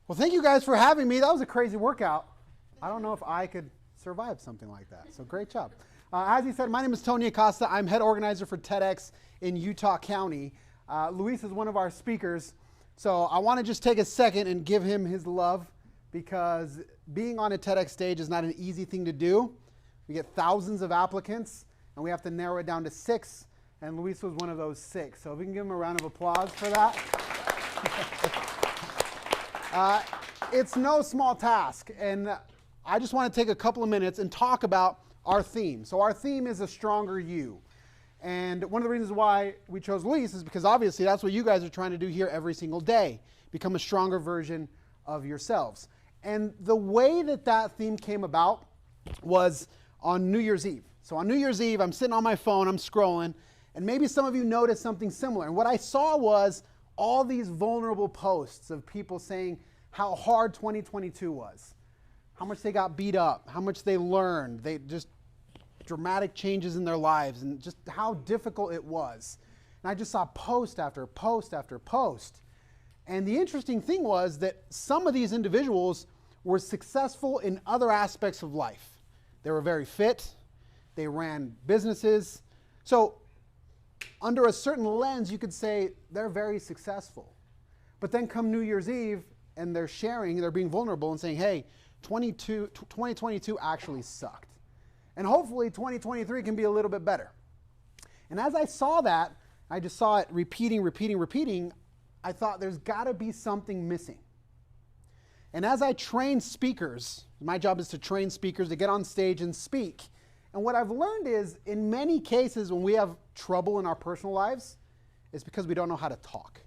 Well, thank you guys for having me. That was a crazy workout. I don't know if I could survive something like that. So great job. As he said, my name is Tony Acosta. I'm head organizer for TEDx in Utah County. Luis is one of our speakers. So I want to just take a second and give him his love, because being on a TEDx stage is not an easy thing to do. We get thousands of applicants, and we have to narrow it down to 6. And Luis was one of those 6. So if we can give him a round of applause for that. It's no small task. And I just want to take a couple of minutes and talk about our theme. So our theme is a stronger you. And one of the reasons why we chose Luis is because obviously that's what you guys are trying to do here every single day. Become a stronger version of yourselves. And the way that that theme came about was on New Year's Eve. So on New Year's Eve, I'm sitting on my phone, I'm scrolling, and maybe some of you noticed something similar. And what I saw was all these vulnerable posts of people saying how hard 2022 was, how much they got beat up, how much they learned, they just dramatic changes in their lives, and just how difficult it was. And I just saw post after post after post. And the interesting thing was that some of these individuals were successful in other aspects of life. They were very fit, they ran businesses. So under a certain lens, you could say they're very successful. But then come New Year's Eve, and they're sharing, they're being vulnerable and saying, hey, 2022 actually sucked. And hopefully 2023 can be a little bit better. And as I saw that, I just saw it repeating. I thought there's got to be something missing. And as I train speakers, my job is to train speakers to get on stage and speak. And what I've learned is, in many cases when we have trouble in our personal lives, it's because we don't know how to talk.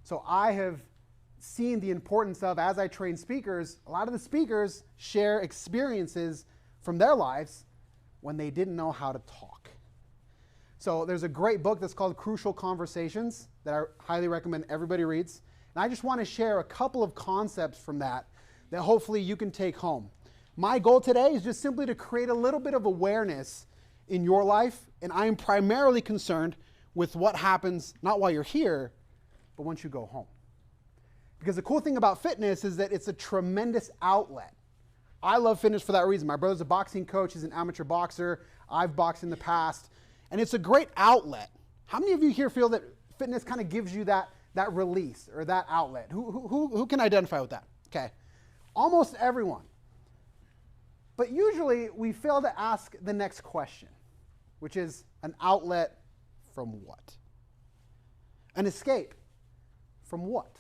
So I have seen the importance of, as I train speakers, a lot of the speakers share experiences from their lives when they didn't know how to talk. So there's a great book that's called Crucial Conversations that I highly recommend everybody reads. And I just want to share a couple of concepts from that hopefully you can take home. My goal today is just simply to create a little bit of awareness in your life, and I am primarily concerned with what happens not while you're here, but once you go home. Because the cool thing about fitness is that it's a tremendous outlet. I love fitness for that reason. My brother's a boxing coach, he's an amateur boxer, I've boxed in the past, and it's a great outlet. How many of you here feel that fitness kind of gives you that release or that outlet? Who can identify with that? Okay, almost everyone. But usually we fail to ask the next question, which is an outlet from what? An escape from what?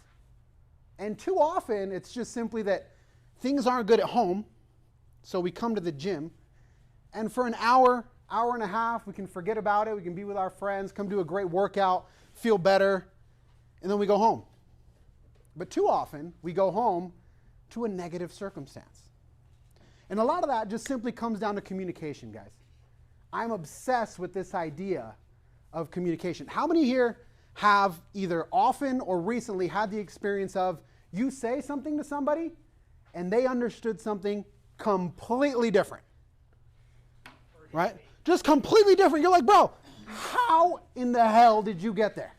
And too often it's just simply that things aren't good at home, so we come to the gym, and for an hour and a half, we can forget about it, we can be with our friends, come do a great workout, feel better, and then we go home. But too often, we go home to a negative circumstance. And a lot of that just simply comes down to communication, guys. I'm obsessed with this idea of communication. How many here have either often or recently had the experience of you say something to somebody and they understood something completely different? Right? Just completely different. You're like, bro, how in the hell did you get there?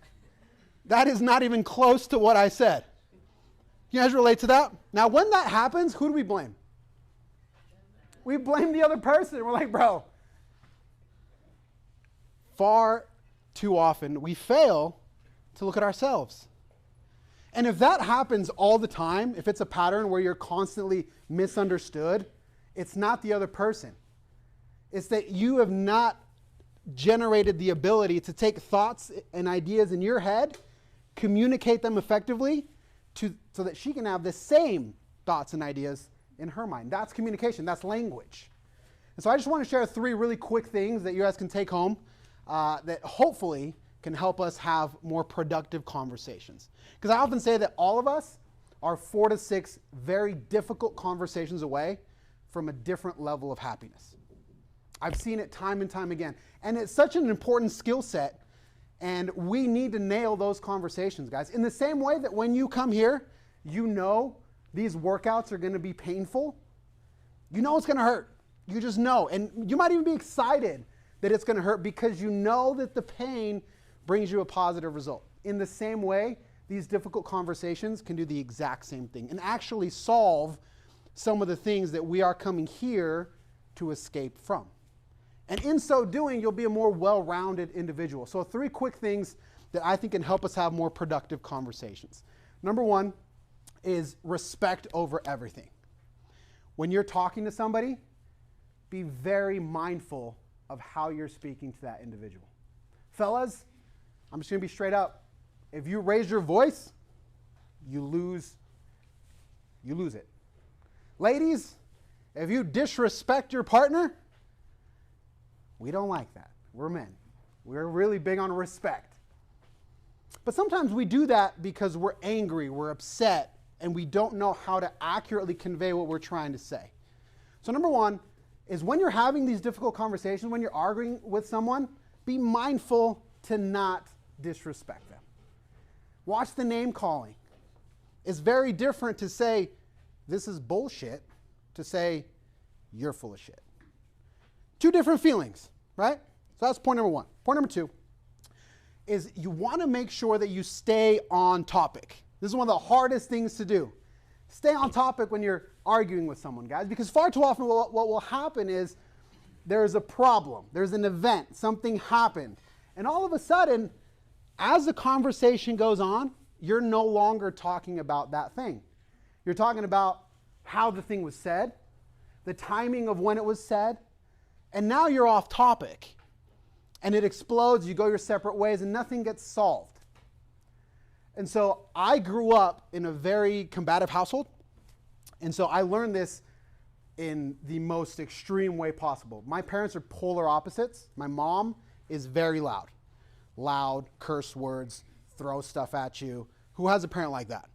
That is not even close to what I said. You guys relate to that? Now, when that happens, who do we blame? We blame the other person. We're like, bro. Far too often, we fail to look at ourselves. And if that happens all the time, if it's a pattern where you're constantly misunderstood, it's not the other person. It's that you have not generated the ability to take thoughts and ideas in your head, communicate them effectively, so that she can have the same thoughts and ideas in her mind. That's communication. That's language. And so I just want to share 3 really quick things that you guys can take home that hopefully can help us have more productive conversations. Because I often say that all of us are 4 to 6 very difficult conversations away from a different level of happiness. I've seen it time and time again. And it's such an important skill set, and we need to nail those conversations, guys. In the same way that when you come here, you know these workouts are going to be painful. You know it's going to hurt. You just know. And you might even be excited that it's going to hurt because you know that the pain brings you a positive result. In the same way, these difficult conversations can do the exact same thing and actually solve some of the things that we are coming here to escape from. And in so doing, you'll be a more well-rounded individual. So 3 quick things that I think can help us have more productive conversations. Number 1 is respect over everything. When you're talking to somebody, be very mindful of how you're speaking to that individual. Fellas, I'm just going to be straight up. If you raise your voice, you lose it. Ladies, if you disrespect your partner, we don't like that. We're men. We're really big on respect. But sometimes we do that because we're angry, we're upset, and we don't know how to accurately convey what we're trying to say. So number 1 is when you're having these difficult conversations, when you're arguing with someone, be mindful to not disrespect them. Watch the name calling. It's very different to say, this is bullshit, to say, you're full of shit. 2 different feelings, right? So that's point number 1. Point number 2 is you want to make sure that you stay on topic. This is one of the hardest things to do. Stay on topic when you're arguing with someone, guys, because far too often what will happen is there's a problem, there's an event, something happened, and all of a sudden, as the conversation goes on, you're no longer talking about that thing. You're talking about how the thing was said, the timing of when it was said, and now you're off topic. And it explodes, you go your separate ways, and nothing gets solved. And so I grew up in a very combative household, and so I learned this in the most extreme way possible. My parents are polar opposites. My mom is very loud. Loud, curse words, throw stuff at you. Who has a parent like that?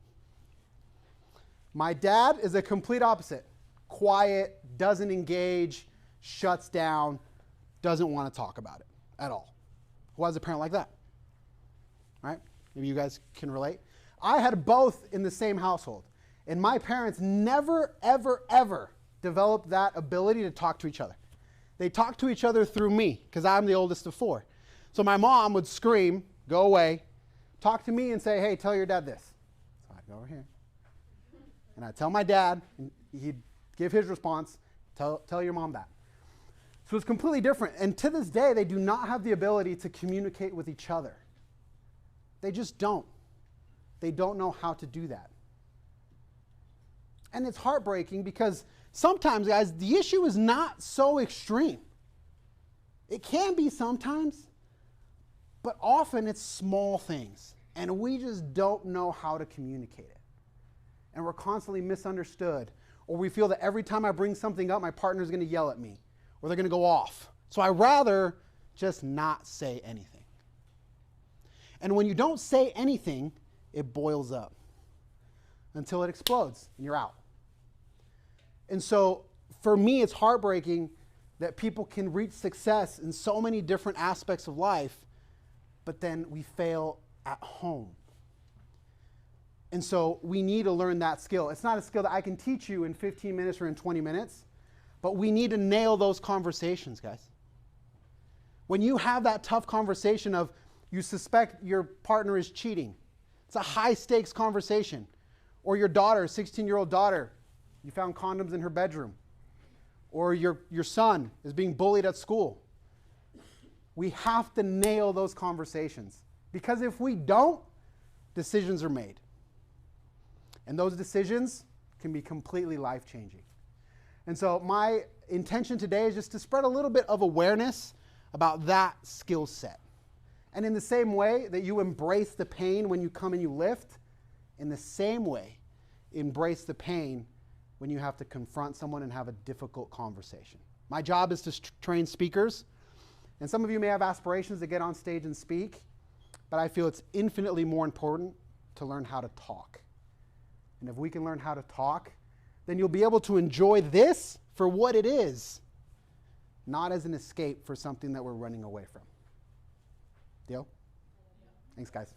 My dad is a complete opposite. Quiet, doesn't engage, shuts down, doesn't want to talk about it at all. Who has a parent like that? All right? Maybe you guys can relate. I had both in the same household. And my parents never, ever, ever developed that ability to talk to each other. They talked to each other through me, because I'm the oldest of 4. So my mom would scream, go away, talk to me and say, hey, tell your dad this. So I'd go over here. And I'd tell my dad, and he'd give his response, tell your mom that. So it's completely different. And to this day, they do not have the ability to communicate with each other. They just don't. They don't know how to do that. And it's heartbreaking because sometimes, guys, the issue is not so extreme. It can be sometimes, but often it's small things. And we just don't know how to communicate it. And we're constantly misunderstood. Or we feel that every time I bring something up, my partner's going to yell at me. Or they're going to go off. So I'd rather just not say anything. And when you don't say anything, it boils up until it explodes and you're out. And so for me, it's heartbreaking that people can reach success in so many different aspects of life, but then we fail at home. And so we need to learn that skill. It's not a skill that I can teach you in 15 minutes or in 20 minutes. But we need to nail those conversations, guys. When you have that tough conversation of you suspect your partner is cheating, it's a high-stakes conversation. Or your daughter, 16-year-old daughter, you found condoms in her bedroom. Or your son is being bullied at school. We have to nail those conversations. Because if we don't, decisions are made. And those decisions can be completely life-changing. And so my intention today is just to spread a little bit of awareness about that skill set. And in the same way that you embrace the pain when you come and you lift, in the same way, embrace the pain when you have to confront someone and have a difficult conversation. My job is to train speakers. And some of you may have aspirations to get on stage and speak, but I feel it's infinitely more important to learn how to talk. And if we can learn how to talk, then you'll be able to enjoy this for what it is, not as an escape for something that we're running away from. Deal? Thanks, guys.